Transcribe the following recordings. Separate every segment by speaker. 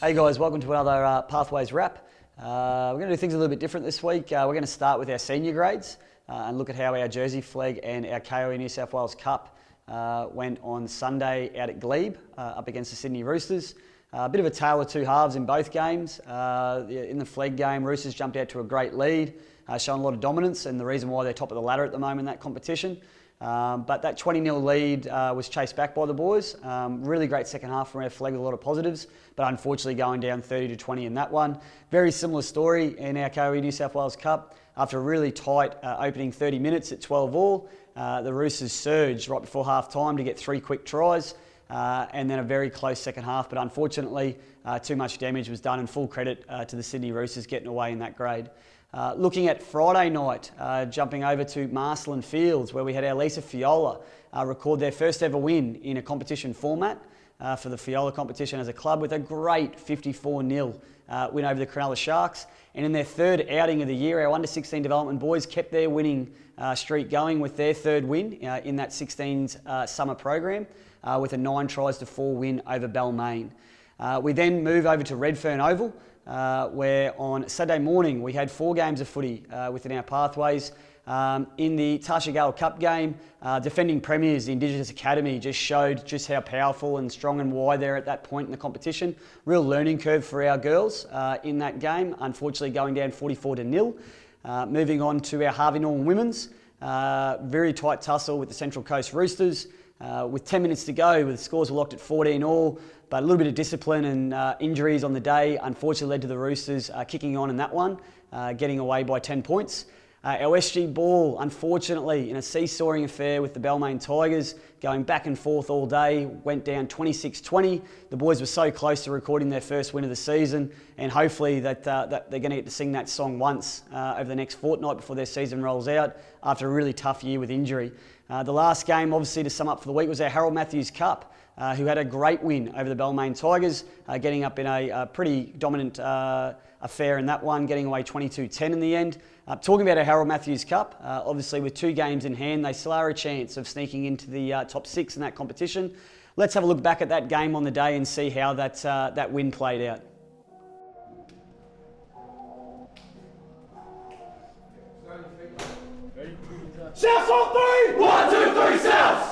Speaker 1: Hey guys, welcome to another Pathways Wrap. We're going to do things a little bit different this week. We're going to start with our senior grades and look at how our Jersey Flag and our KOE New South Wales Cup went on Sunday out at Glebe up against the Sydney Roosters. A bit of a tale of two halves in both games. In the Flag game, Roosters jumped out to a great lead, showing a lot of dominance and the reason why they're top of the ladder at the moment in that competition. But that 20-0 lead was chased back by the boys. Really great second half from our Flag with a lot of positives, but unfortunately going down 30-20 in that one. Very similar story in our KOE New South Wales Cup. After a really tight opening 30 minutes at 12 all, the Roosters surged right before half time to get 3 quick tries. And then a very close second half, but unfortunately too much damage was done, and full credit to the Sydney Roosters getting away in that grade. Looking at Friday night, jumping over to Marcelin Fields, where we had our Lisa Fiola record their first ever win in a competition format for the Fiola competition as a club, with a great 54-0 win over the Cronulla Sharks. And in their third outing of the year, our under-16 development boys kept their winning streak going with their third win in that 16s summer program with a 9 tries to 4 win over Balmain. We then move over to Redfern Oval, where on Saturday morning we had 4 games of footy within our pathways. In the Tasha Gale Cup game, defending premiers, the Indigenous Academy, just showed just how powerful and strong and wide they're at that point in the competition. Real learning curve for our girls in that game, unfortunately going down 44-0. Moving on to our Harvey Norman women's, very tight tussle with the Central Coast Roosters. With 10 minutes to go, the scores were locked at 14 all, but a little bit of discipline and injuries on the day unfortunately led to the Roosters kicking on in that one, getting away by 10 points. Our SG ball, unfortunately, in a seesawing affair with the Balmain Tigers, going back and forth all day, went down 26-20. The boys were so close to recording their first win of the season, and hopefully that they're going to get to sing that song once over the next fortnight before their season rolls out after a really tough year with injury. The last game, obviously, to sum up for the week, was our Harold Matthews Cup, who had a great win over the Balmain Tigers, getting up in a pretty dominant affair in that one, getting away 22-10 in the end. Talking about our Harold Matthews Cup, obviously with 2 games in hand, they still are a chance of sneaking into the top 6 in that competition. Let's have a look back at that game on the day and see how that win played out.
Speaker 2: South on 3! 1, 2, 3, South!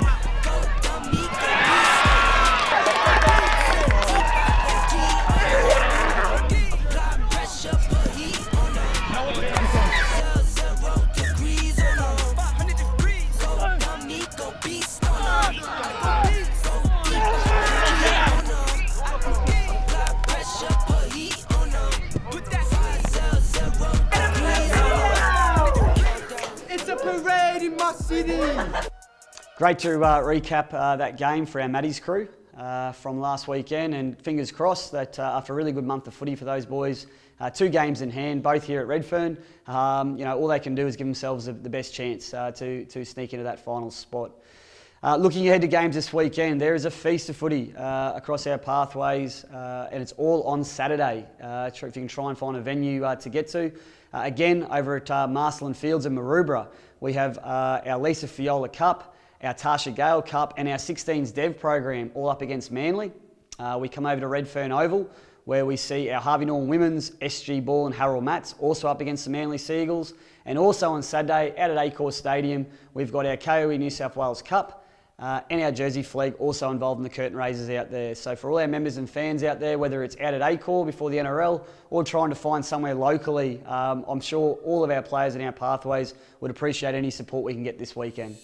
Speaker 1: Great to recap that game for our Maddies crew from last weekend, and fingers crossed that after a really good month of footy for those boys, 2 games in hand, both here at Redfern, all they can do is give themselves the best chance to sneak into that final spot. Looking ahead to games this weekend, there is a feast of footy across our pathways, and it's all on Saturday. If you can try and find a venue to get to. Again, over at Marcelin Fields in Maroubra, we have our Lisa Fiola Cup, our Tasha Gale Cup, and our 16s Dev program all up against Manly. We come over to Redfern Oval, where we see our Harvey Norman Women's, SG Ball and Harold Mats also up against the Manly Seagulls. And also on Saturday, out at Acor Stadium, we've got our KOE New South Wales Cup and our Jersey Flag also involved in the curtain raisers out there. So for all our members and fans out there, whether it's out at Acor before the NRL or trying to find somewhere locally, I'm sure all of our players in our pathways would appreciate any support we can get this weekend.